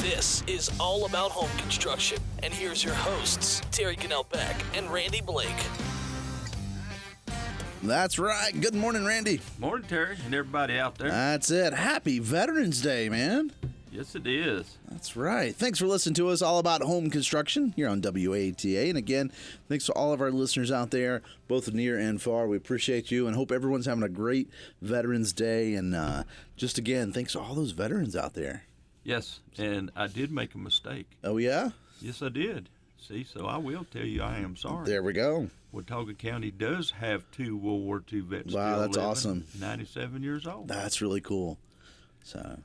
This is All About Home Construction, and here's your hosts, Terry Cannell-Beck and Randy Blake. That's right. Good morning, Randy. Morning, Terry, and everybody out there. That's it. Happy Veterans Day, man. Yes, it is. That's right. Thanks for listening to us, All About Home Construction, here on WATA. And again, thanks to all of our listeners out there, both near and far. We appreciate you and hope everyone's having a great Veterans Day. And just again, thanks to all those veterans out there. Yes, and I did make a mistake. Oh, yeah? Yes, I did. See, so I will tell you I am sorry. There we go. Watauga County does have 2 World War II vets. Wow, still that's living, awesome. 97 years old. That's really cool. So,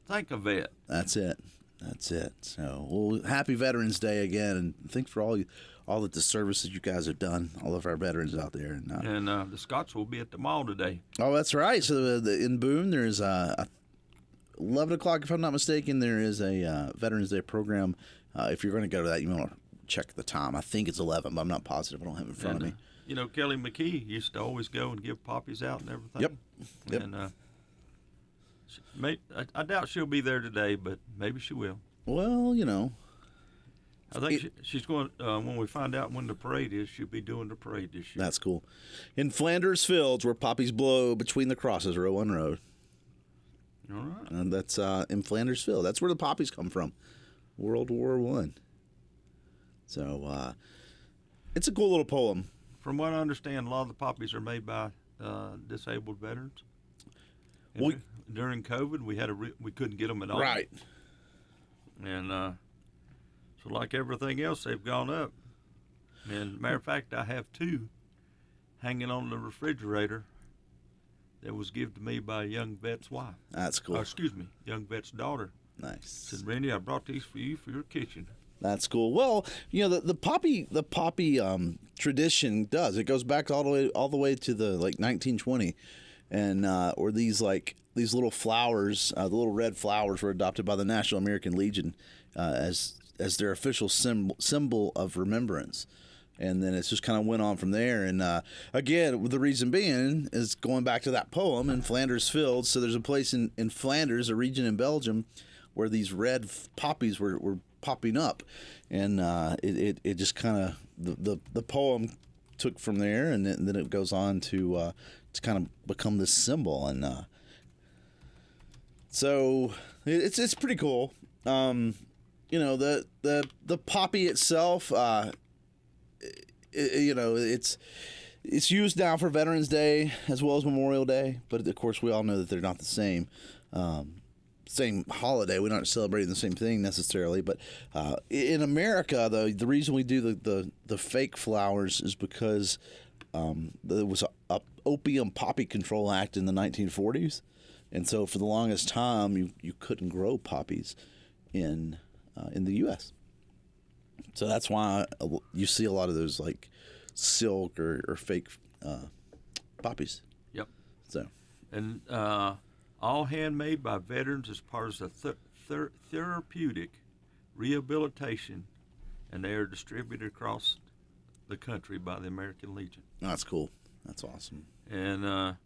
thank a vet. That's it. So, well, happy Veterans Day again, and thanks for all the services you guys have done, all of our veterans out there. And the Scots will be at the mall today. Oh, that's right. So in Boone, there's 11 o'clock, if I'm not mistaken, there is a Veterans Day program. If you're going to go to that, you want to check the time. I think it's 11, but I'm not positive. I don't have it in front of me. You know, Kelly McKee used to always go and give poppies out and everything. Yep. And I doubt she'll be there today, but maybe she will. Well, you know. I think she's going, when we find out when the parade is, she'll be doing the parade this year. That's cool. In Flanders Fields, where poppies blow between the crosses, row on row. All right. And that's in Flanders Field. That's where the poppies come from, World War I. So it's a cool little poem. From what I understand, a lot of the poppies are made by disabled veterans. During COVID, we couldn't get them at all. Right. And so like everything else, they've gone up. And matter of fact, I have 2 hanging on the refrigerator that was given to me by a young vet's wife. That's cool. Young vet's daughter. Nice. Said, Randy, I brought these for you for your kitchen. That's cool. Well, you know, the poppy tradition does. It goes back all the way to the 1920, and or these little flowers, the little red flowers were adopted by the National American Legion as their official symbol of remembrance. And then it's just kind of went on from there. And again, the reason being is going back to that poem in Flanders Fields. So there's a place in Flanders, a region in Belgium, where these red poppies were popping up. And it just kind of, the poem took from there, and then it goes on to kind of become this symbol. And so it's pretty cool. You know, the poppy itself, it's used now for Veterans Day as well as Memorial Day, but of course we all know that they're not the same holiday. We're not celebrating the same thing necessarily, but in America, though, the reason we do the fake flowers is because there was a Opium Poppy Control Act in the 1940s, and so for the longest time you couldn't grow poppies in the U.S. So that's why you see a lot of those like silk or fake poppies. Yep. So, and all handmade by veterans as part of the therapeutic rehabilitation, and they are distributed across the country by the American Legion. That's cool. That's awesome. And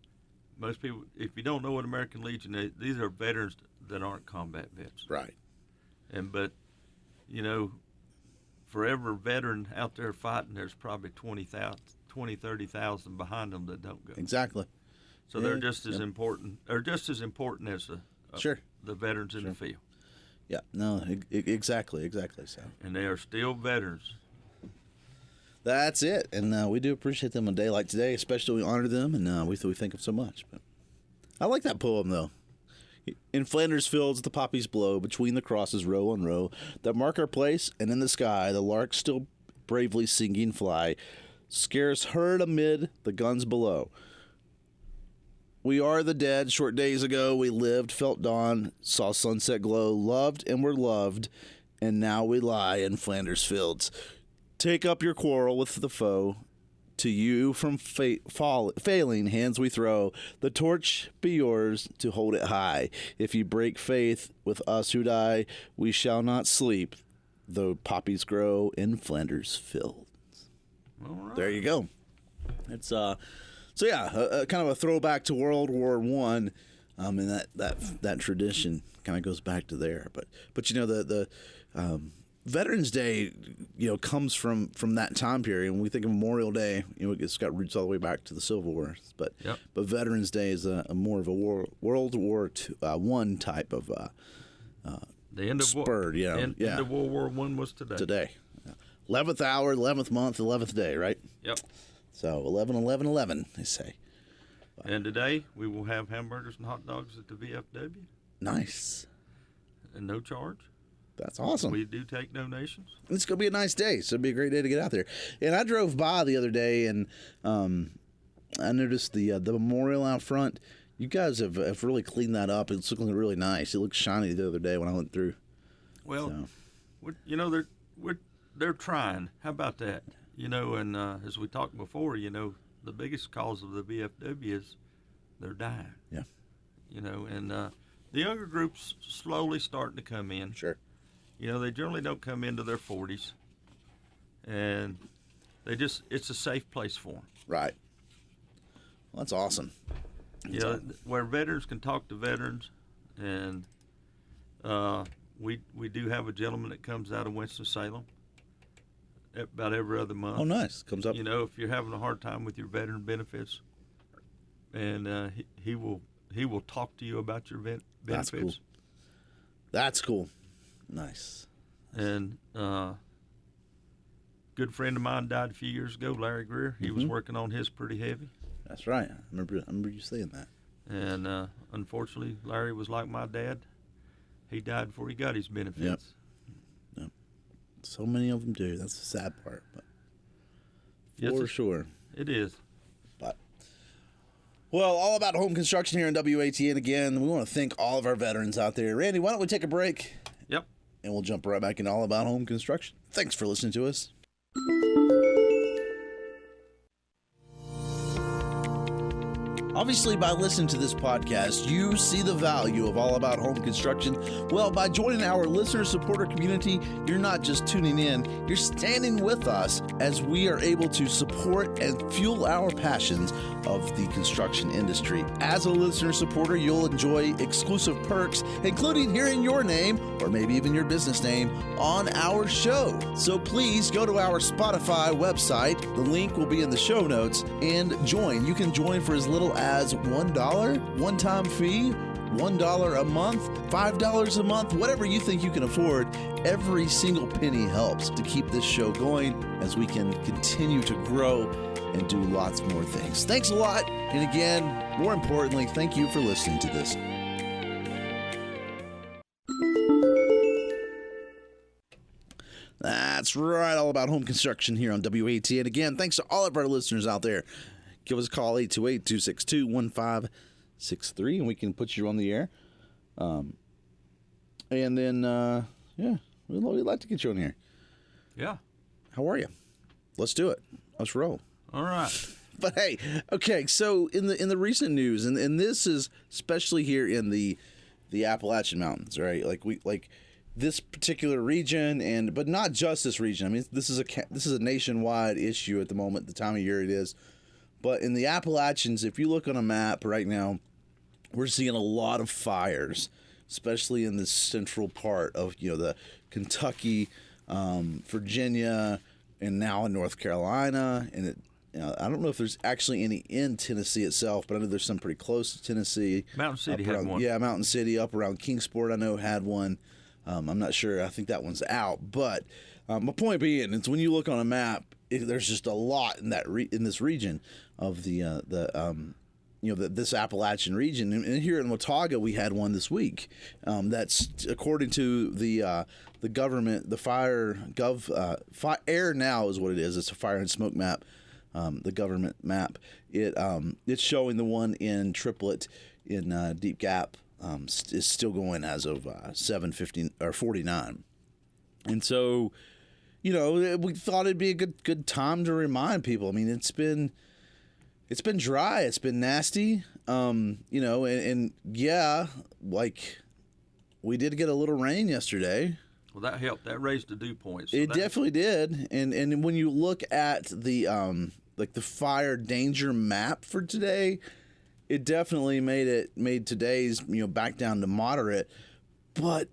most people, if you don't know what American Legion is, these are veterans that aren't combat vets. Right. But you know, for every veteran out there fighting, there's probably 30,000 behind them that don't go. Exactly. So they're just as important, or just as important as the veterans in the field. Yeah. No. Exactly. So. And they are still veterans. That's it. And we do appreciate them on a day like today, especially we honor them, and we think of so much. But I like that poem though. In Flanders Fields, the poppies blow between the crosses, row on row, that mark our place, and in the sky, the larks still bravely singing fly, scarce heard amid the guns below. We are the dead. Short days ago, we lived, felt dawn, saw sunset glow, loved and were loved, and now we lie in Flanders Fields. Take up your quarrel with the foe. To you from failing hands we throw. The torch be yours to hold it high. If you break faith with us who die, we shall not sleep, though poppies grow in Flanders Fields. All right. There you go. It's kind of a throwback to World War I. And that tradition kind of goes back to there. But you know, the Veterans Day, you know, comes from that time period. When we think of Memorial Day, you know, it's got roots all the way back to the Civil War. But Veterans Day is a more of a World War I type of the end of spurred. End of World War I was today. Today, 11th hour, 11th month, 11th day, right? Yep. So 11/11/11, they say. And today we will have hamburgers and hot dogs at the VFW. Nice. And no charge. That's awesome. We do take donations. It's going to be a nice day, so it'll be a great day to get out there. And I drove by the other day, and I noticed the memorial out front. You guys have really cleaned that up. It's looking really nice. It looked shiny the other day when I went through. Well, you know, they're trying. How about that? You know, and as we talked before, you know, the biggest cause of the VFW is they're dying. Yeah. You know, and the younger group's slowly starting to come in. Sure. You know, they generally don't come into their 40s, and it's a safe place for them. Right. Well, that's awesome. You know, where veterans can talk to veterans, and we do have a gentleman that comes out of Winston-Salem about every other month. Oh, nice. Comes up. You know, if you're having a hard time with your veteran benefits, and he will talk to you about your benefits. That's cool. That's cool. Nice. And good friend of mine died a few years ago, Larry Greer. He was working on his pretty heavy. That's right. I remember you saying that. And unfortunately, Larry was like my dad. He died before he got his benefits. Yep. So many of them do. That's the sad part. But for sure. It is. But well, all about home construction here in WATN again. We want to thank all of our veterans out there. Randy, why don't we take a break? Yep. And we'll jump right back into all about home construction. Thanks for listening to us. Obviously, by listening to this podcast, you see the value of All About Home Construction. Well, by joining our listener supporter community, you're not just tuning in, you're standing with us as we are able to support and fuel our passions of the construction industry. As a listener supporter, you'll enjoy exclusive perks, including hearing your name, or maybe even your business name, on our show. So please go to our Spotify website. The link will be in the show notes, and join. You can join for as little as $1 one-time fee, $1 a month, $5 a month, whatever you think you can afford. Every single penny helps to keep this show going as we can continue to grow and do lots more things. Thanks a lot. And again, more importantly, thank you for listening to this. That's right, all about home construction here on WAT. And again, thanks to all of our listeners out there. Give us a call, 828-262-1563, and we can put you on the air. And then, we'd like to get you on here. Yeah. How are you? Let's do it. Let's roll. All right. But hey, okay, so in the recent news, and this is especially here in the Appalachian Mountains, right? Like this particular region, but not just this region. I mean, this is a nationwide issue at the moment, the time of year it is. But in the Appalachians, if you look on a map right now, we're seeing a lot of fires, especially in the central part of the Kentucky, Virginia, and now in North Carolina. And I don't know if there's actually any in Tennessee itself, but I know there's some pretty close to Tennessee. Mountain City had one. Yeah, Mountain City up around Kingsport, I know had one. I'm not sure. I think that one's out. But my point being is, when you look on a map, there's just a lot in in this region of this Appalachian region. And here in Watauga, we had one this week. That's according to the government, the Air Now is what it is. It's a fire and smoke map, the government map. It's showing the one in Triplet in Deep Gap is still going as of 7:15 or 49, and so. We thought it'd be a good time to remind people. I mean, it's been dry, it's been nasty, and yeah, like we did get a little rain yesterday. Well, that helped. That raised the dew point. So it definitely did. And when you look at the the fire danger map for today, it definitely made today's back down to moderate, but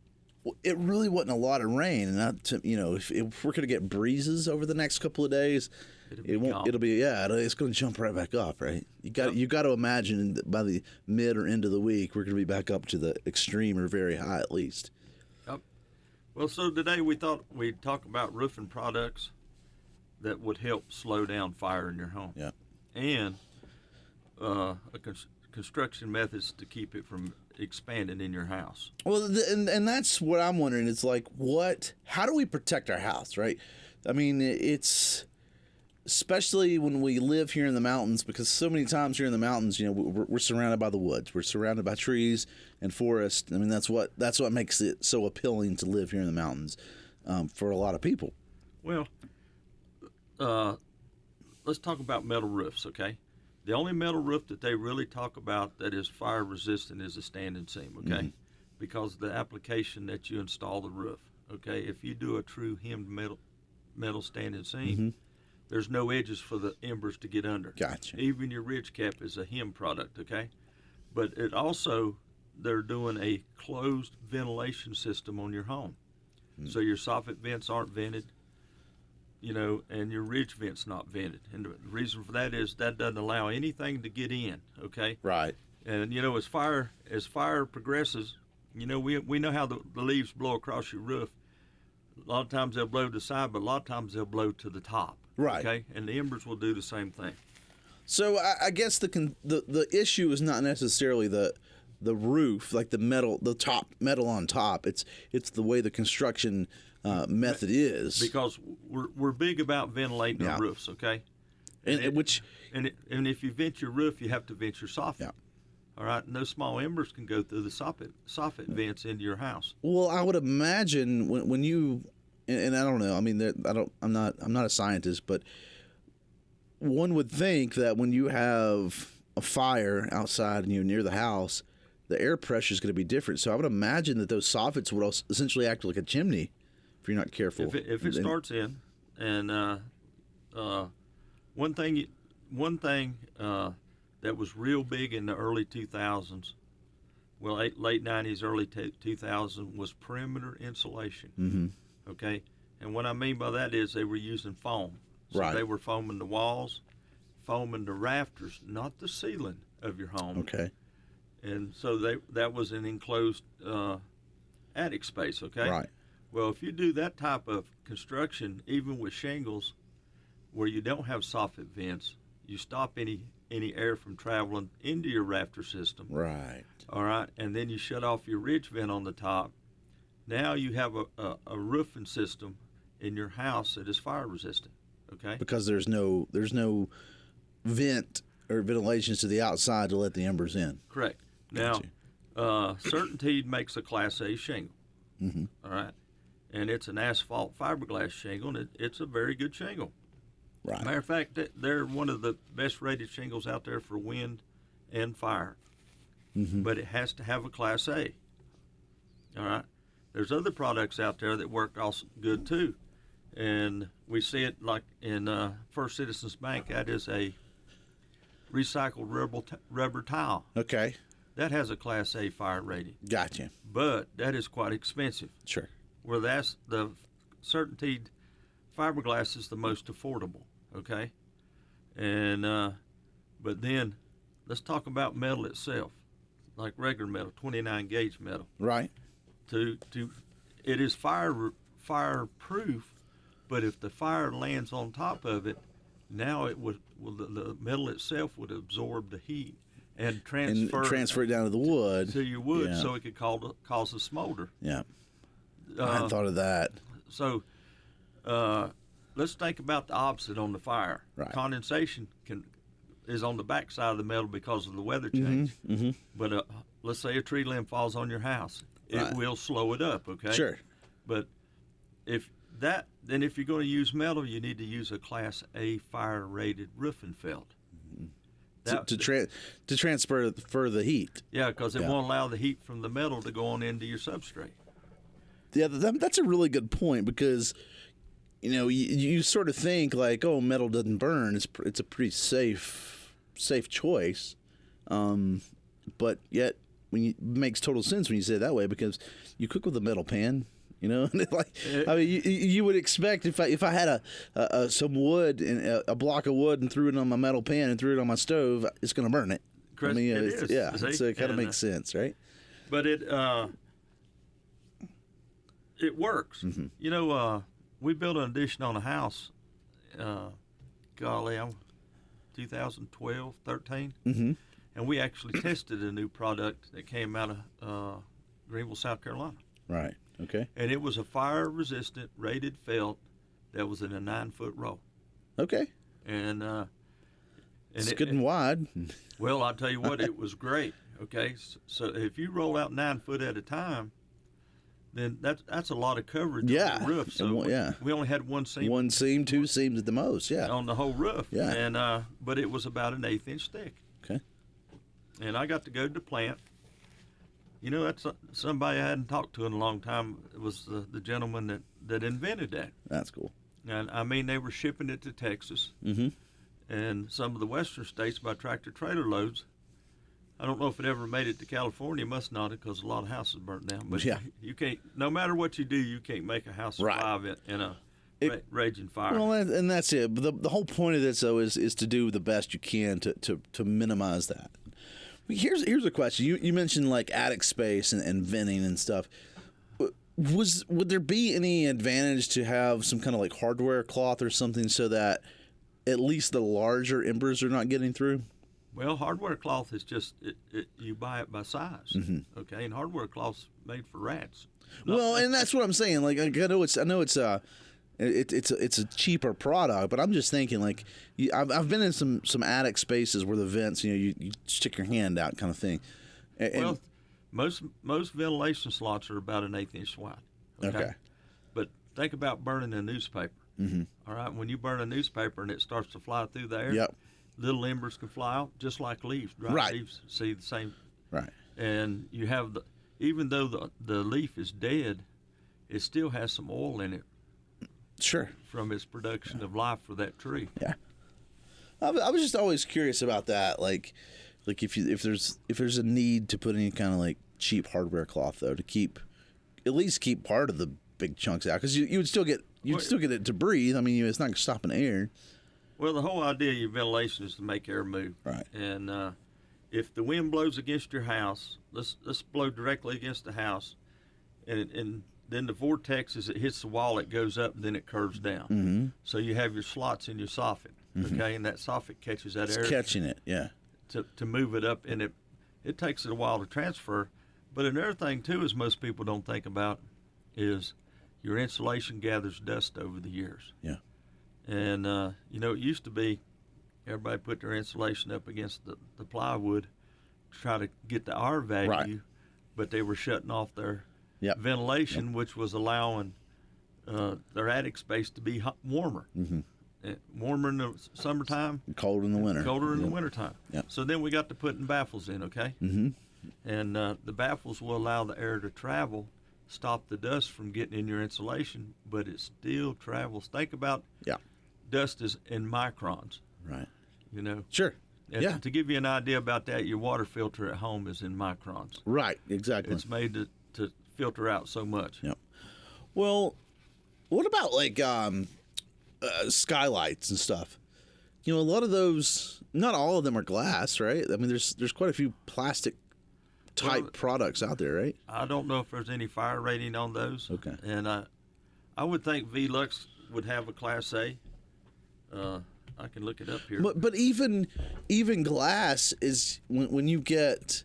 it really wasn't a lot of rain. And if we're gonna get breezes over the next couple of days, it's gonna jump right back up, right? You got to imagine that by the mid or end of the week we're gonna be back up to the extreme or very high at least. Yep. Well, so today we thought we'd talk about roofing products that would help slow down fire in your home. Yeah. And construction methods to keep it from expanding in your house. Well, and that's what I'm wondering. It's like, how do we protect our house, right? I mean, it's especially when we live here in the mountains, because so many times here in the mountains, we're surrounded by the woods. We're surrounded by trees and forest. I mean, that's what makes it so appealing to live here in the mountains for a lot of people. Well, let's talk about metal roofs, okay? The only metal roof that they really talk about that is fire resistant is a standing seam, okay? Mm-hmm. Because of the application that you install the roof, okay? If you do a true hemmed metal standing seam, mm-hmm. there's no edges for the embers to get under. Gotcha. Even your ridge cap is a hem product, okay? But it also, they're doing a closed ventilation system on your home. Mm-hmm. So your soffit vents aren't vented, and your ridge vent's not vented. And the reason for that is that doesn't allow anything to get in, okay? Right. And, as fire progresses, we know how the leaves blow across your roof. A lot of times they'll blow to the side, but a lot of times they'll blow to the top. Right. Okay? And the embers will do the same thing. So I guess the issue is not necessarily the roof, like the top metal on top. It's the way the construction method is. Because we're big about ventilating our roofs, okay? And if you vent your roof, you have to vent your soffit. Yeah. All right, and those small embers can go through the soffit vents into your house. Well, I would imagine when you, and I don't know. I mean, I'm not a scientist, but one would think that when you have a fire outside and you're near the house, the air pressure is going to be different. So I would imagine that those soffits would also essentially act like a chimney if you're not careful. If it starts in, and one thing that was real big in the early 2000s, late 90s, early 2000s, was perimeter insulation. Mm-hmm. Okay? And what I mean by that is they were using foam. So right. They were foaming the walls, foaming the rafters, not the ceiling of your home. Okay. And so that was an enclosed attic space, okay? Right. Well, if you do that type of construction, even with shingles, where you don't have soffit vents, you stop any air from traveling into your rafter system. Right. All right, and then you shut off your ridge vent on the top. Now you have a roofing system in your house that is fire resistant. Okay. Because there's no vent or ventilations to the outside to let the embers in. Correct. Now, Certainty makes a Class A shingle. Mm-hmm. All right, and it's an asphalt fiberglass shingle, and it's a very good shingle. Right. Matter of fact, they're one of the best rated shingles out there for wind and fire. Mm-hmm. But it has to have a Class A. All right. There's other products out there that work also good too, and we see it like in First Citizens Bank. That is a recycled rubber towel. Okay. That has a Class A fire rating. Gotcha. But that is quite expensive. Sure. Where that's the Certainty fiberglass is the most affordable. Okay. And but then let's talk about metal itself, like regular metal, 29 gauge metal. Right. It is fireproof, but if the fire lands on top of it, now the metal itself would absorb the heat and transfer it down to the wood. To your wood, so it could cause a smolder. Yeah. I hadn't thought of that. So let's think about the opposite on the fire. Right. Condensation is on the back side of the metal because of the weather change. Mm-hmm. Mm-hmm. But let's say a tree limb falls on your house. It will slow it up, okay? Sure. But if you're going to use metal, you need to use a Class A fire-rated roofing felt. To transfer the heat. Yeah, because it won't allow the heat from the metal to go on into your substrate. Yeah, that's a really good point because, you sort of think like, oh, metal doesn't burn. It's a pretty safe choice. But yet, it makes total sense when you say it that way, because you cook with a metal pan. You know, I mean, you would expect if I had some wood and a block of wood and threw it on my metal pan and threw it on my stove, it's going to burn it. Chris, I mean, it is. Yeah, See? so it kind of makes sense, right? But it works. Mm-hmm. You know, we built an addition on a house. 2012, 13, Mm-hmm. and we actually tested a new product that came out of Greenville, South Carolina. Right. Okay. And it was a fire-resistant rated felt that was in a 9-foot roll. Okay. And It's good and wide. Well, I'll tell you what, it was great. Okay, so if you roll out 9 foot at a time, then that's a lot of coverage on the roof. So we only had one seam. One seam, two seams at the most. Yeah. On the whole roof. Yeah. And but it was about an 1/8 inch thick. Okay. And I got to go to the plant. You know, that's somebody I hadn't talked to in a long time. It was the gentleman that invented that. That's cool. And I mean, they were shipping it to Texas and some of the western states by tractor trailer loads. I don't know if it ever made it to California. It must not, because a lot of houses burnt down. But you can't. No matter what you do, you can't make a house survive in a raging fire. Well, and that's it. But the whole point of this, though, is to do the best you can to minimize that. Here's a question. You mentioned like attic space and venting and stuff. Would there be any advantage to have some kind of like hardware cloth or something so that at least the larger embers are not getting through? Well, hardware cloth is just you buy it by size, okay? And hardware cloth's made for rats. Well, and that's what I'm saying. Like I know it's a cheaper product, but I'm just thinking like I've been in some attic spaces where the vents, you stick your hand out kind of thing. Well, most ventilation slots are about an 1/8 inch wide. Okay. But think about burning a newspaper. All right, when you burn a newspaper and it starts to fly through the air, little embers can fly out just like leaves. Dry leaves see the same. Right. And you have even though the leaf is dead, it still has some oil in it. Sure. From its production of life for that tree. Yeah. I was just always curious about that, like if there's a need to put any kind of like cheap hardware cloth though to at least keep part of the big chunks out, because you would still get it to breathe. I mean, it's not stopping air. Well, the whole idea of your ventilation is to make air move. Right. And if the wind blows against your house, let's blow directly against the house, and then the vortex, as it hits the wall, it goes up and then it curves down. So you have your slots in your soffit, okay, and that soffit catches that air. It's catching it, yeah. To move it up, and it takes it a while to transfer. But another thing too is most people don't think about is your insulation gathers dust over the years. Yeah. And it used to be everybody put their insulation up against the plywood to try to get the R value, but they were shutting off their ventilation, which was allowing their attic space to be warmer. Warmer in the summertime. Cold in the winter. Colder in the wintertime. Yep. So then we got to putting baffles in, okay? And the baffles will allow the air to travel, stop the dust from getting in your insulation, but it still travels. Think about dust is in microns. Right. Sure. And to give you an idea about that, your water filter at home is in microns. Right, exactly. It's made to filter out so much. Yep. Well, what about like skylights and stuff? A lot of those, not all of them are glass, right? I mean, there's quite a few plastic type products out there, right? I don't know if there's any fire rating on those. Okay. And I would think Velux would have a Class A. I can look it up here. But even glass is when you get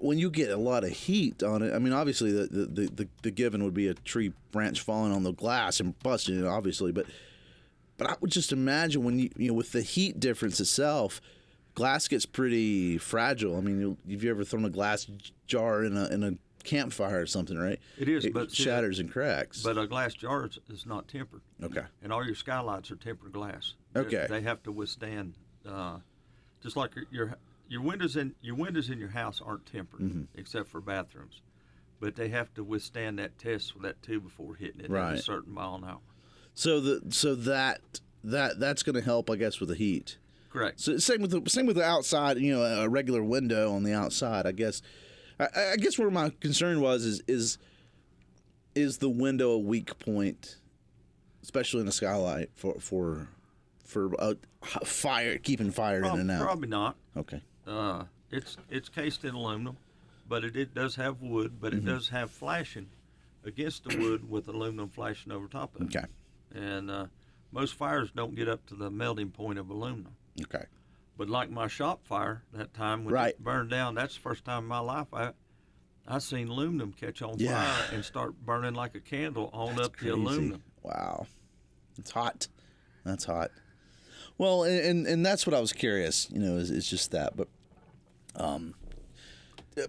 a lot of heat on it. I mean, obviously the given would be a tree branch falling on the glass and busting it, obviously. But I would just imagine when you with the heat difference itself, glass gets pretty fragile. I mean, have you ever thrown a glass jar in a campfire or something, right? It is, it but shatters and cracks. But a glass jar is not tempered. Okay. And all your skylights are tempered glass. Okay. They have to withstand, just like your windows in your house aren't tempered, except for bathrooms, but they have to withstand that test with that tube before hitting it at a certain mile an hour. So that's going to help, I guess, with the heat. Correct. So same with the outside. A regular window on the outside. I guess. I guess where my concern was is the window a weak point, especially in a skylight for fire, keeping fire in and out. Probably not. Okay. It's cased in aluminum, but it does have wood, but it does have flashing against the wood with aluminum flashing over top of it. Okay. And most fires don't get up to the melting point of aluminum. Okay. But like my shop fire that time when it burned down, that's the first time in my life I seen aluminum catch on fire and start burning like a candle on up the aluminum. Wow. It's hot. That's hot. Well, and that's what I was curious, is just that. But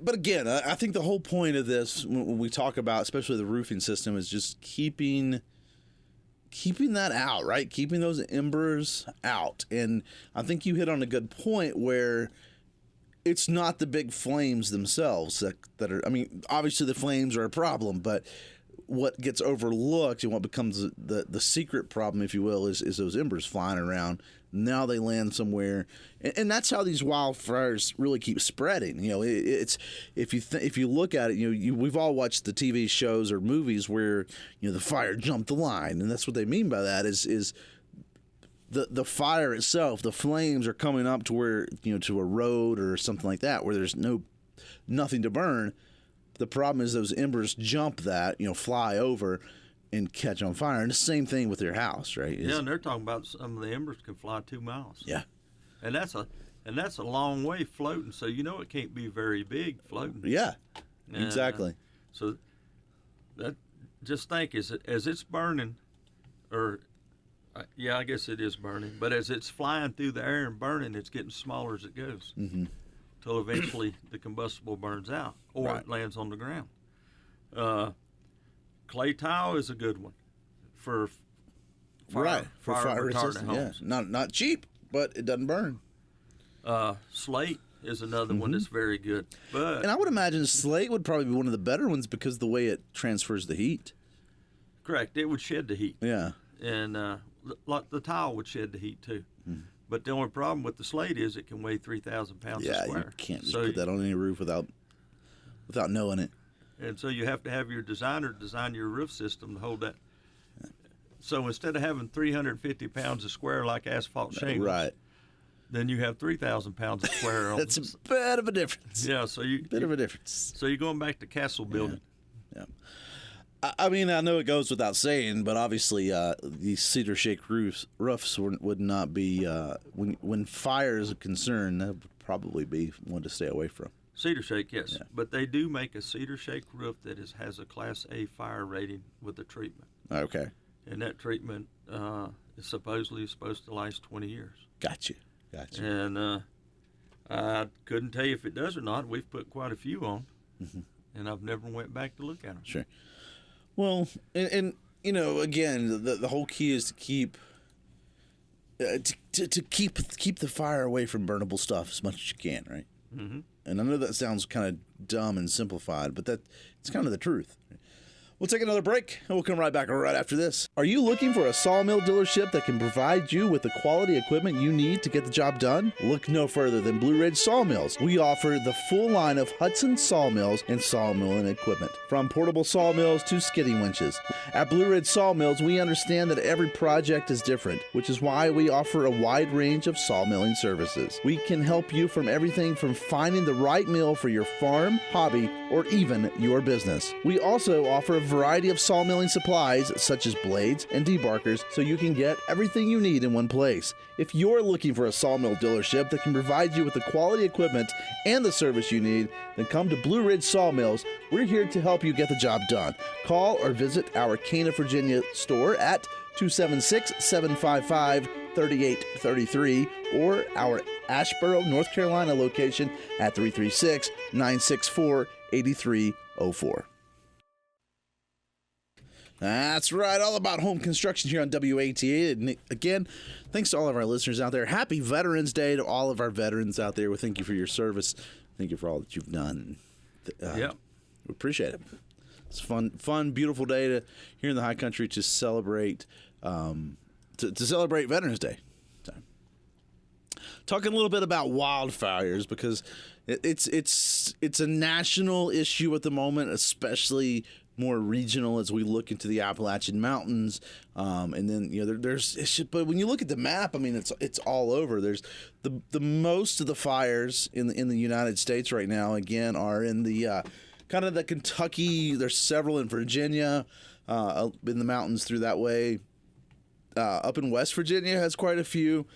again, I think the whole point of this, when we talk about, especially the roofing system, is just keeping that out, right? Keeping those embers out. And I think you hit on a good point where it's not the big flames themselves that are, I mean, obviously the flames are a problem, but what gets overlooked and what becomes the secret problem, if you will, is those embers flying around. Now they land somewhere, and that's how these wildfires really keep spreading. It's if you look at it, we've all watched the TV shows or movies where the fire jumped the line, and that's what they mean by that is the fire itself, the flames are coming up to where to a road or something like that where there's nothing to burn. The problem is those embers jump that, fly over and catch on fire. And the same thing with your house, right? And they're talking about some of the embers can fly 2 miles. Yeah. And that's a long way floating, so it can't be very big floating. Yeah. Exactly. So that just think as it's burning, or I guess it is burning, but as it's flying through the air and burning, it's getting smaller as it goes. Mm-hmm. Till eventually the combustible burns out or it lands on the ground. Clay tile is a good one for fire retardant homes. Yeah, not cheap, but it doesn't burn. Slate is another one that's very good. And I would imagine slate would probably be one of the better ones because the way it transfers the heat. Correct. It would shed the heat. Yeah. And the tile would shed the heat too. Mm-hmm. But the only problem with the slate is it can weigh 3,000 pounds a square. Yeah, you can't just put that on any roof without knowing it. And so you have to have your designer design your roof system to hold that. So instead of having 350 pounds a square like asphalt shingles, then you have 3,000 pounds a square. That's a bit of a difference. Yeah, so of a difference. So you're going back to castle building. Yeah. I mean, I know it goes without saying, but obviously these cedar shake roofs would not be, when fire is a concern, that would probably be one to stay away from. Cedar shake, yes. Yeah. But they do make a cedar shake roof that has a Class A fire rating with the treatment. Okay. And that treatment is supposedly supposed to last 20 years. Gotcha. And I couldn't tell you if it does or not. We've put quite a few on, and I've never went back to look at them. Sure. Well, and again, the whole key is to keep keep the fire away from burnable stuff as much as you can, right? Mm-hmm. And I know that sounds kind of dumb and simplified, but it's kind of the truth. We'll take another break, and we'll come right back right after this. Are you looking for a sawmill dealership that can provide you with the quality equipment you need to get the job done? Look no further than Blue Ridge Sawmills. We offer the full line of Hudson sawmills and sawmilling equipment, from portable sawmills to skidding winches. At Blue Ridge Sawmills, we understand that every project is different, which is why we offer a wide range of sawmilling services. We can help you from everything from finding the right mill for your farm, hobby, or even your business. We also offer a variety of sawmilling supplies such as blades and debarkers, so you can get everything you need in one place. If you're looking for a sawmill dealership that can provide you with the quality equipment and the service you need, then come to Blue Ridge Sawmills. We're here to help you get the job done. Call or visit our Cana, Virginia store at 276-755-3833 or our Asheboro, North Carolina location at 336-964-8304. That's right, all about home construction here on WATA. And again, thanks to all of our listeners out there. Happy Veterans Day to all of our veterans out there. We thank you for your service. Thank you for all that you've done. We appreciate it. It's a fun, beautiful day here in the high country to celebrate to celebrate Veterans Day. So, talking a little bit about wildfires because it's a national issue at the moment, especially more regional as we look into the Appalachian Mountains, and then but when you look at the map, I mean it's all over. There's the most of the fires in the United States right now again are in the kind of the Kentucky. There's several in Virginia, in the mountains through that way. Up in West Virginia has quite a few.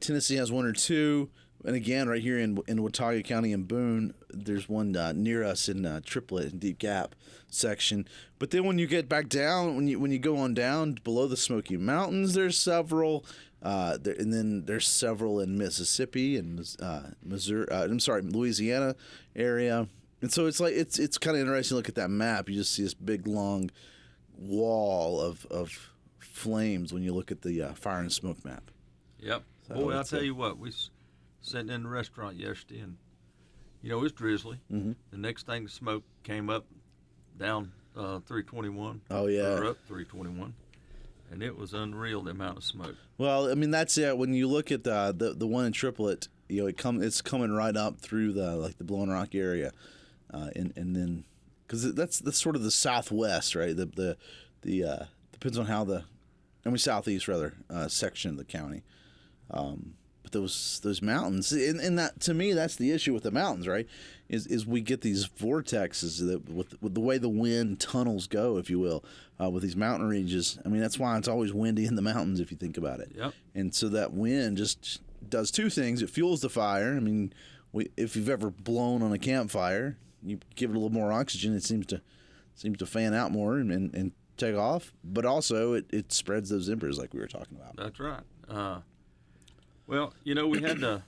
Tennessee has one or two. And again, right here in Watauga County in Boone, there's one near us in Triplet and Deep Gap section. But then when you get back down, when you go on down below the Smoky Mountains, there's several. And then there's several in Mississippi and Missouri. Louisiana area. And so it's like it's kind of interesting to look at that map. You just see this big long wall of flames when you look at the fire and smoke map. Yep. So Boy, I'll tell you what, we sitting in the restaurant yesterday, and it was drizzly. Mm-hmm. The next thing, the smoke came up down 321. Oh yeah, or up 321, and it was unreal the amount of smoke. Well, I mean that's it. When you look at the one in Triplet, it's coming right up through the Blowing Rock area, and then because that's sort of the southwest, right? The depends on how southeast rather section of the county. But those mountains, and that to me, that's the issue with the mountains, right? Is we get these vortexes with the way the wind tunnels go, if you will, with these mountain ranges. I mean, that's why it's always windy in the mountains, if you think about it. Yep. And so that wind just does two things. It fuels the fire. I mean, if you've ever blown on a campfire, you give it a little more oxygen, it seems to fan out more and take off. But also, it spreads those embers like we were talking about. That's right. Well, we had the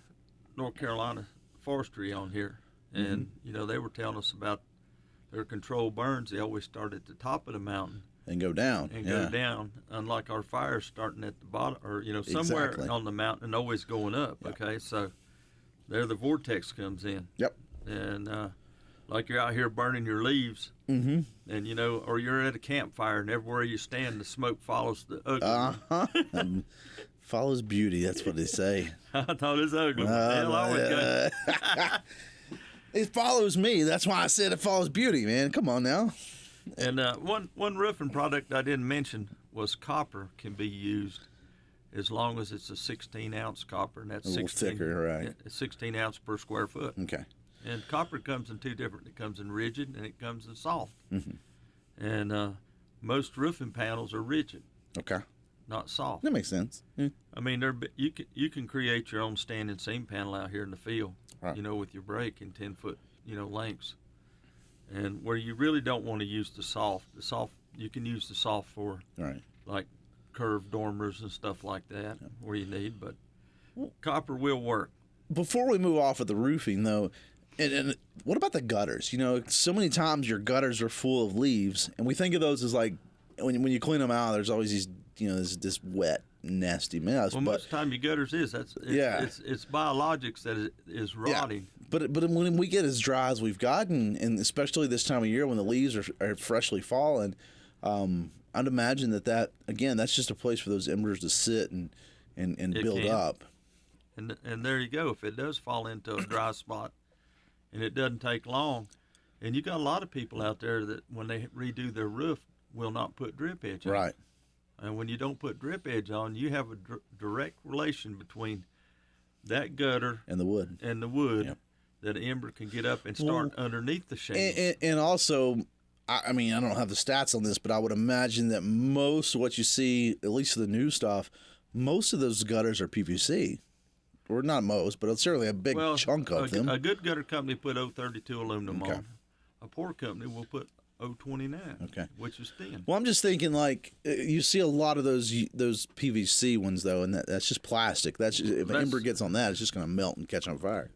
North Carolina Forestry on here, and, they were telling us about their controlled burns. They always start at the top of the mountain. And go down. Go down, unlike our fires starting at the bottom, or, somewhere Exactly. on the mountain and always going up, Yeah. okay? So there the vortex comes in. Yep. And like you're out here burning your leaves, Mm-hmm. and, or you're at a campfire, and everywhere you stand, the smoke follows the ugly. Uh-huh. Follows beauty, that's what they say. I thought it was ugly. Hell, I would go. It follows me. That's why I said it follows beauty, man. Come on now. And one roofing product I didn't mention was copper can be used as long as it's a 16-ounce copper, and that's A little 16, thicker, right. 16 ounce per square foot. Okay. And copper comes in two different. It comes in rigid and it comes in soft. Mm-hmm. And most roofing panels are rigid, Okay. not soft. That makes sense. Yeah. I mean, you can create your own standing seam panel out here in the field, Right. with your brake in 10-foot, lengths. And where you really don't want to use the soft you can use the soft for Right. like curved dormers and stuff like that where you need, but copper will work. Before we move off of the roofing, though, and what about the gutters? So many times your gutters are full of leaves, and we think of those as like when you clean them out, there's always these this wet, nasty mess. Well, most of the time your gutters it's biologics that is rotting. Yeah. But when we get as dry as we've gotten, and especially this time of year when the leaves are freshly fallen, I'd imagine that again, that's just a place for those embers to sit and build up. And there you go. If it does fall into a dry spot, and it doesn't take long, and you got a lot of people out there that when they redo their roof will not put drip edge on. Right. And when you don't put drip edge on, you have a direct relation between that gutter And the wood. Yep. That an ember can get up and start underneath the shingles. And also, I mean, I don't have the stats on this, but I would imagine that most of what you see, at least the new stuff, most of those gutters are PVC. Or not most, but it's certainly a big chunk of them. A good gutter company put 032 aluminum Okay. on. A poor company will put 029, Okay. which is thin. Well, I'm just thinking, like, you see a lot of those PVC ones, though, and that's just plastic. If an ember gets on that, it's just going to melt and catch on fire.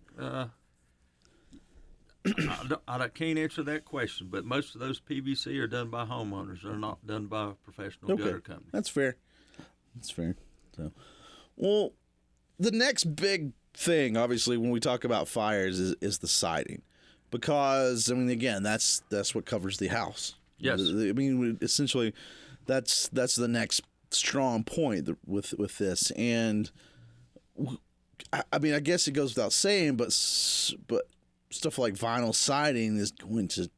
I can't answer that question, but most of those PVC are done by homeowners. They're not done by a professional gutter company. That's fair. So, well, the next big thing, obviously, when we talk about fires is the siding. Because, I mean, again, that's what covers the house. Yes. I mean, essentially, that's the next strong point with this. And I mean, I guess it goes without saying, but stuff like vinyl siding is going to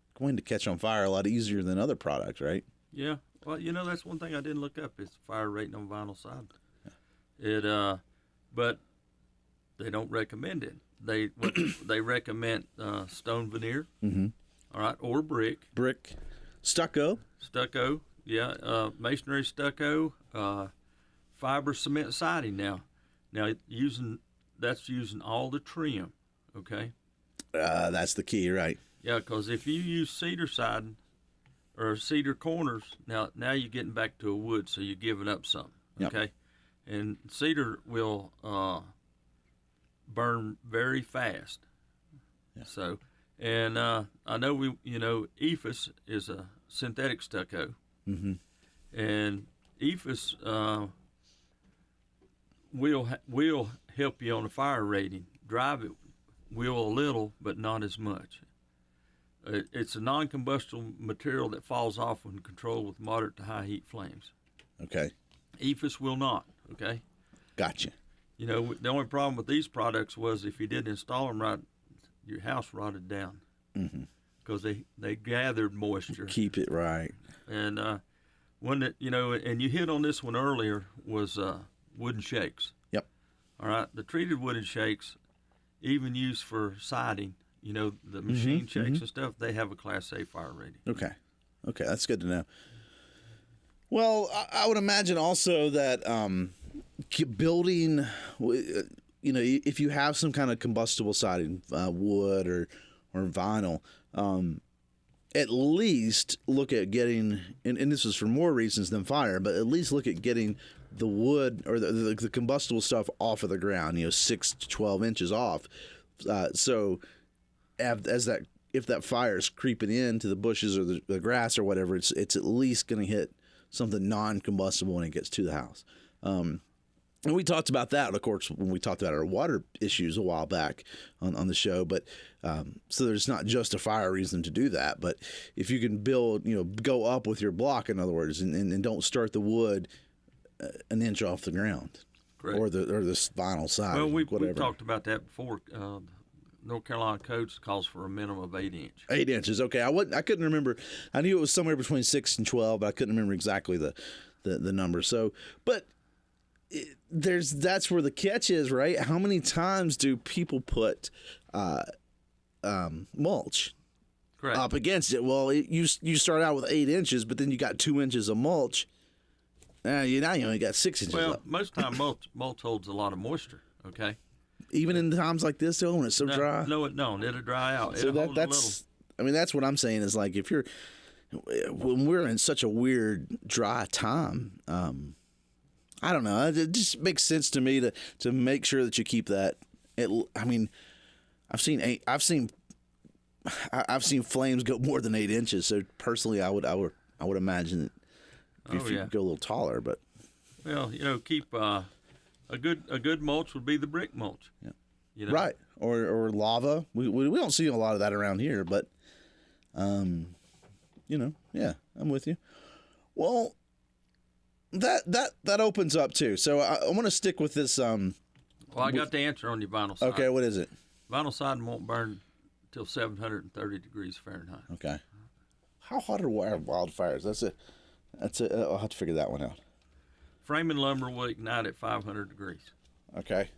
catch on fire a lot easier than other products, right? Yeah. Well, that's one thing I didn't look up is fire rating on vinyl siding. It but they don't recommend it. They recommend stone veneer, all right, or brick, stucco, masonry stucco, fiber cement siding. Now that's using all the trim, okay. That's the key, right? Yeah, because if you use cedar siding or cedar corners, now you're getting back to a wood, so you're giving up something, okay. Yep. And cedar will burn very fast. Yeah. So, and I know EFS is a synthetic stucco, and EFS will help you on the fire rating. Drive it will a little, but not as much. It's a non-combustible material that falls off when controlled with moderate to high heat flames. Okay. EFS will not. Okay. Gotcha. The only problem with these products was if you didn't install them right, your house rotted down because they gathered moisture. Keep it right. And and you hit on this one earlier was wooden shakes. Yep. All right. The treated wooden shakes, even used for siding, the machine shakes and stuff, they have a Class A fire rating. Okay, that's good to know. Well, I would imagine also that building, if you have some kind of combustible siding, wood or vinyl, at least look at getting, and this is for more reasons than fire, but at least look at getting the wood or the combustible stuff off of the ground, 6 to 12 inches off. So if that fire is creeping into the bushes or the grass or whatever, it's at least going to hit something non-combustible when it gets to the house. And we talked about that, of course, when we talked about our water issues a while back on the show. But so there's not just a fire reason to do that. But if you can build, go up with your block, in other words, and don't start the wood an inch off the ground. Correct. Or this vinyl side. Well, we talked about that before. North Carolina code calls for a minimum of 8 inches. 8 inches. Okay, I couldn't remember. I knew it was somewhere between 6 and 12, but I couldn't remember exactly the number. So, but that's where the catch is, right? How many times do people put mulch up against it? Well, you start out with 8 inches, but then you got 2 inches of mulch. Now you only got 6 inches. Well, up. Most time mulch holds a lot of moisture. Okay. Even in times like this, though, when it's so dry. No, it don't. It'll dry out. So that's what I'm saying is like when we're in such a weird dry time. I don't know. It just makes sense to me to make sure that you keep that. I've seen flames go more than 8 inches. So personally, I would imagine that if you go a little taller, but keep a good mulch would be the brick mulch. Yeah. Right, or lava. We don't see a lot of that around here, but yeah, I'm with you. Well, that opens up too. So I want to stick with this. Well, I got the answer on your vinyl siding. Okay, what is it? Vinyl siding won't burn till 730 degrees Fahrenheit. Okay. How hot are wildfires? That's it. I'll have to figure that one out. Framing lumber will ignite at 500 degrees. Okay.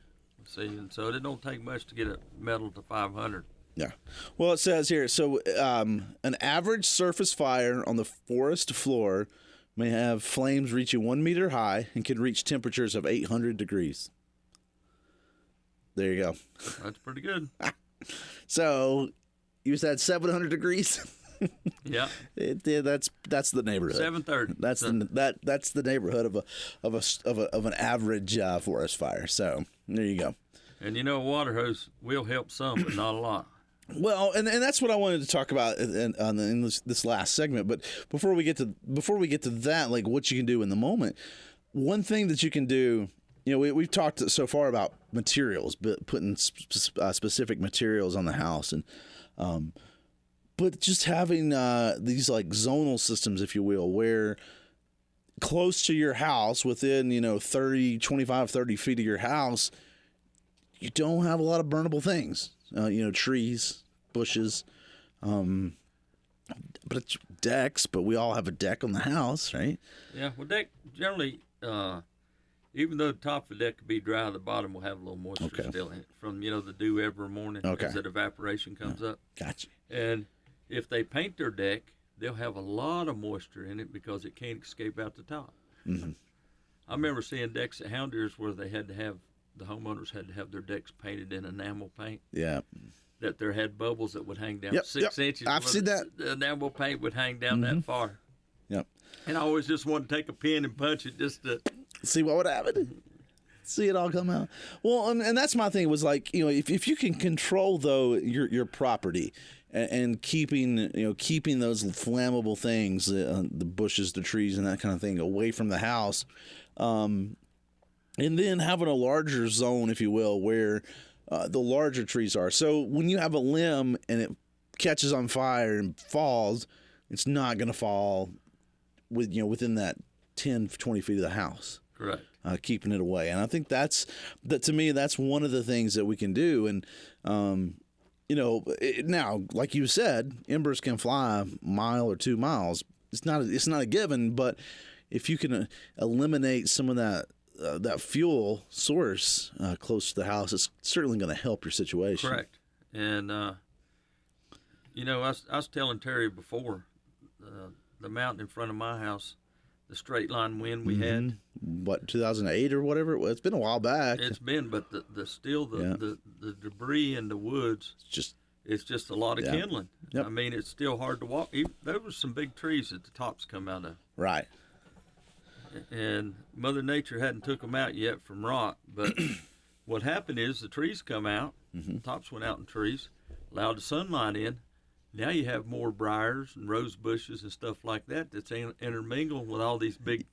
See, and so it don't take much to get a metal to 500. Yeah. Well, it says here, so an average surface fire on the forest floor may have flames reaching 1 meter high and can reach temperatures of 800 degrees. There you go. That's pretty good. So you said 700 degrees? Yeah. That's the neighborhood. 730. That's the neighborhood of an average forest fire. So there you go. And a water hose will help some, but not a lot. Well, and that's what I wanted to talk about in this last segment. But before we get to that, like what you can do in the moment, one thing that you can do, we've talked so far about materials, but putting specific materials on the house, and but just having these like zonal systems, if you will, where close to your house, within 25, 30 feet of your house, you don't have a lot of burnable things. Trees, bushes, but it's decks. But we all have a deck on the house, right? Yeah. Well, deck generally, even though the top of the deck could be dry, the bottom will have a little moisture still in it from the dew every morning as that evaporation comes up. Gotcha. And if they paint their deck, they'll have a lot of moisture in it because it can't escape out the top. Mm-hmm. I remember seeing decks at Hound Deers where the homeowners had to have their decks painted in enamel paint. Yeah. That there had bubbles that would hang down 6 inches. I've seen that. The enamel paint would hang down that far. Yep. And I always just wanted to take a pin and punch it just to see what would happen. See it all come out. Well, and that's my thing was like, if you can control though your property and keeping those flammable things, the bushes, the trees, and that kind of thing away from the house, and then having a larger zone, if you will, where the larger trees are. So when you have a limb and it catches on fire and falls, it's not going to fall within that 10, 20 feet of the house. Correct. Keeping it away. And I think that to me, that's one of the things that we can do. And, now, like you said, embers can fly a mile or 2 miles. It's not a given, but if you can eliminate some of that fuel source close to the house, it's certainly going to help your situation. Correct. And, I was telling Terry before, the mountain in front of my house, the straight line wind we had. What, 2008 or whatever it was? It's been a while back. It's been, but the debris in the woods, it's just a lot of kindling. Yep. I mean, it's still hard to walk. There was some big trees that the tops come out of. Right. And Mother Nature hadn't took them out yet from rot, but what happened is the trees come out, tops went out in trees, allowed the sunlight in. Now you have more briars and rose bushes and stuff like that that's intermingled with all these big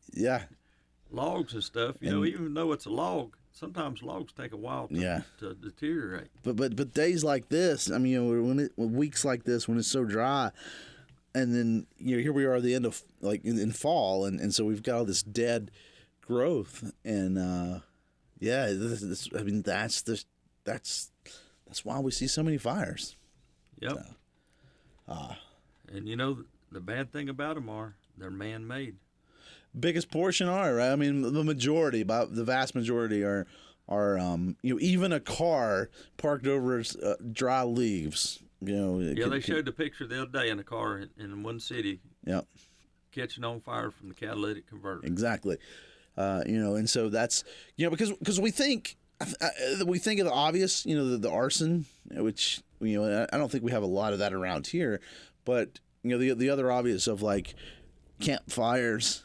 logs and stuff. Even though it's a log, sometimes logs take a while to deteriorate. But days like this, I mean, when weeks like this, when it's so dry, and then here we are at the end of in fall, and so we've got all this dead growth, and that's why we see so many fires. Yep. So. And the bad thing about them are they're man-made. Biggest portion are, right? I mean, the vast majority are even a car parked over dry leaves. They showed the picture the other day in a car in one city. Yep. Catching on fire from the catalytic converter. Exactly. And so that's because we think of the obvious. The arson, which. I don't think we have a lot of that around here, but the other obvious of like campfires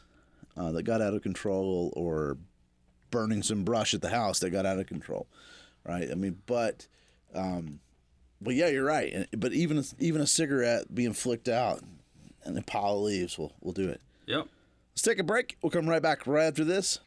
that got out of control, or burning some brush at the house that got out of control, right? I mean, but yeah, you're right. But even a cigarette being flicked out and a pile of leaves will do it. Yep. Let's take a break. We'll come right back right after this.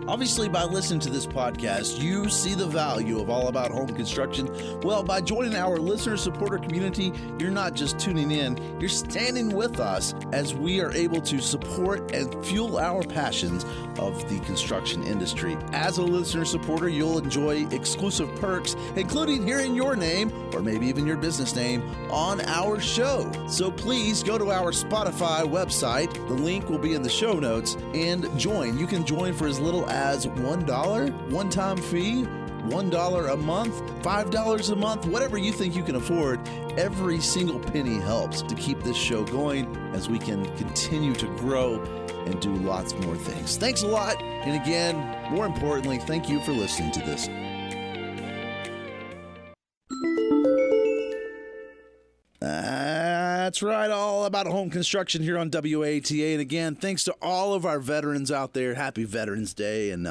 Obviously, by listening to this podcast, you see the value of All About Home Construction. Well, by joining our listener supporter community, you're not just tuning in, you're standing with us as we are able to support and fuel our passions of the construction industry. As a listener supporter, you'll enjoy exclusive perks, including hearing your name, or maybe even your business name, on our show. So please go to our Spotify website. The link will be in the show notes, and join. You can join for as little as $1 one-time fee, $1 a month, $5 a month, whatever you think you can afford. Every single penny helps to keep this show going as we can continue to grow and do lots more things. Thanks a lot. And again, more importantly, thank you for listening to this. That's right, All About Home Construction here on WATA. And again, thanks to all of our veterans out there. Happy Veterans Day, and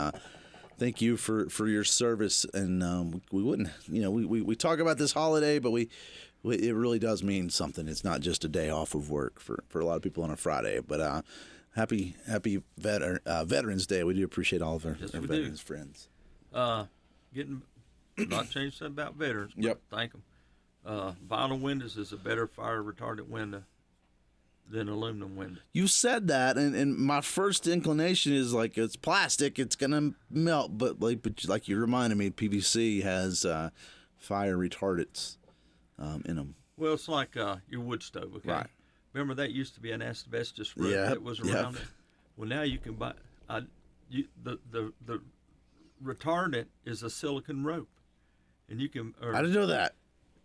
thank you for your service. And we wouldn't, we talk about this holiday, but it really does mean something. It's not just a day off of work for a lot of people on a Friday. But happy Veterans Day. We do appreciate all of our veterans friends. Getting not changed something about veterans. But Yep. Thank them. Vinyl windows is a better fire retardant window than aluminum window. You said that, and my first inclination is like it's plastic, it's gonna melt. But like you reminded me, PVC has fire retardants in them. Well, it's like your wood stove. Okay, Right. Remember that used to be an asbestos rope that was around it. Well, now you can buy. The retardant is a silicon rope, and you can. I didn't know that.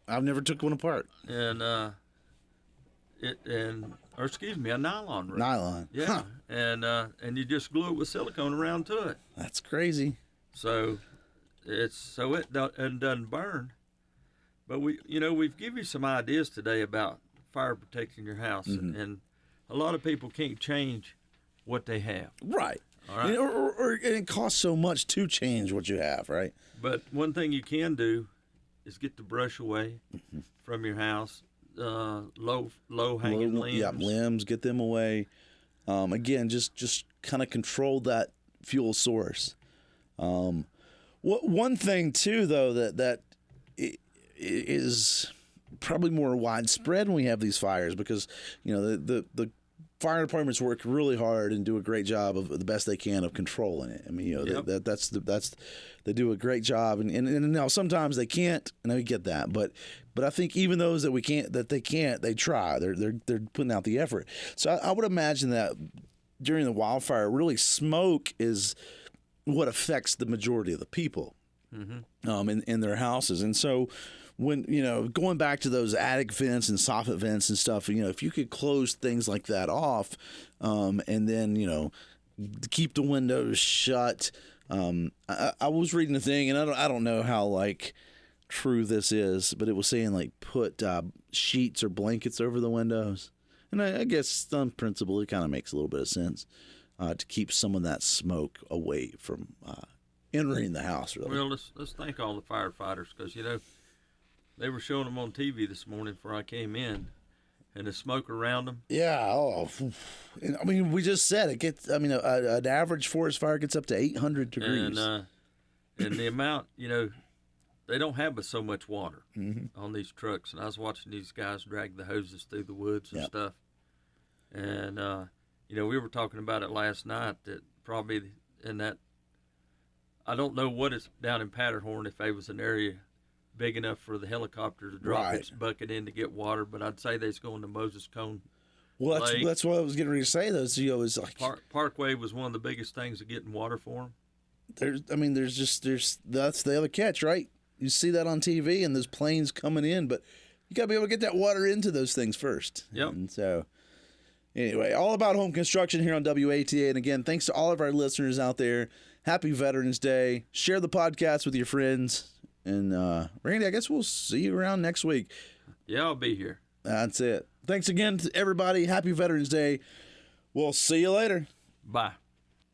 I've never took one apart. And a nylon rope. Nylon. Yeah, Huh. And you just glue it with silicone around to it. That's crazy. So it doesn't burn. But we've given you some ideas today about fire protecting your house, and a lot of people can't change what they have. Right. All right. Or it costs so much to change what you have, right? But one thing you can do is get the brush away from your house. Low hanging limbs. Yeah, limbs, get them away. Again, just kind of control that fuel source. One thing too, though, that is probably more widespread when we have these fires, because the fire departments work really hard and do a great job of the best they can of controlling it. I mean, they do a great job, and now sometimes they can't, and I get that, but I think even those that they try. They're putting out the effort. So I would imagine that during the wildfire, really smoke is what affects the majority of the people in their houses, and so. When, going back to those attic vents and soffit vents and stuff, if you could close things like that off, and then, keep the windows shut. I was reading a thing, and I don't know how true this is, but it was saying put sheets or blankets over the windows. And I guess on principle, it kind of makes a little bit of sense to keep some of that smoke away from entering the house, really. Well, let's thank all the firefighters, because, they were showing them on TV this morning before I came in, and the smoke around them. Yeah. Oh, I mean, we just said it gets. I mean, an average forest fire gets up to 800 degrees. And the amount, they don't have but so much water on these trucks. And I was watching these guys drag the hoses through the woods and stuff. And we were talking about it last night, that probably in that. I don't know what it's down in Patterhorn, if it was an area big enough for the helicopter to drop its bucket in to get water, but I'd say they's going to Moses Cone. Well, that's what I was getting ready to say. Though, so it's like Parkway was one of the biggest things of getting water for them. That's the other catch, right? You see that on TV, and there's planes coming in, but you got to be able to get that water into those things first. Yep. And so, anyway, all about home construction here on WATA, and again, thanks to all of our listeners out there. Happy Veterans Day. Share the podcast with your friends. And Randy, I guess we'll see you around next week. Yeah, I'll be here. That's it. Thanks again to everybody. Happy Veterans Day. We'll see you later. Bye.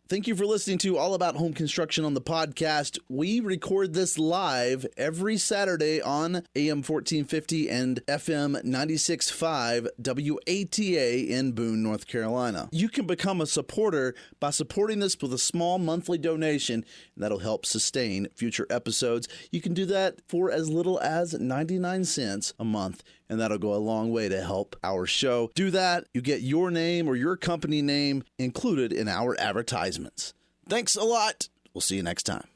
Thank you for listening to All About Home Construction on the podcast. We record this live every Saturday on AM 1450 and FM 96.5 WATA in Boone, North Carolina. You can become a supporter by supporting this with a small monthly donation, and that'll help sustain future episodes. You can do that for as little as 99 cents a month, and that'll go a long way to help our show. Do that, you get your name or your company name included in our advertisements. Thanks a lot. We'll see you next time.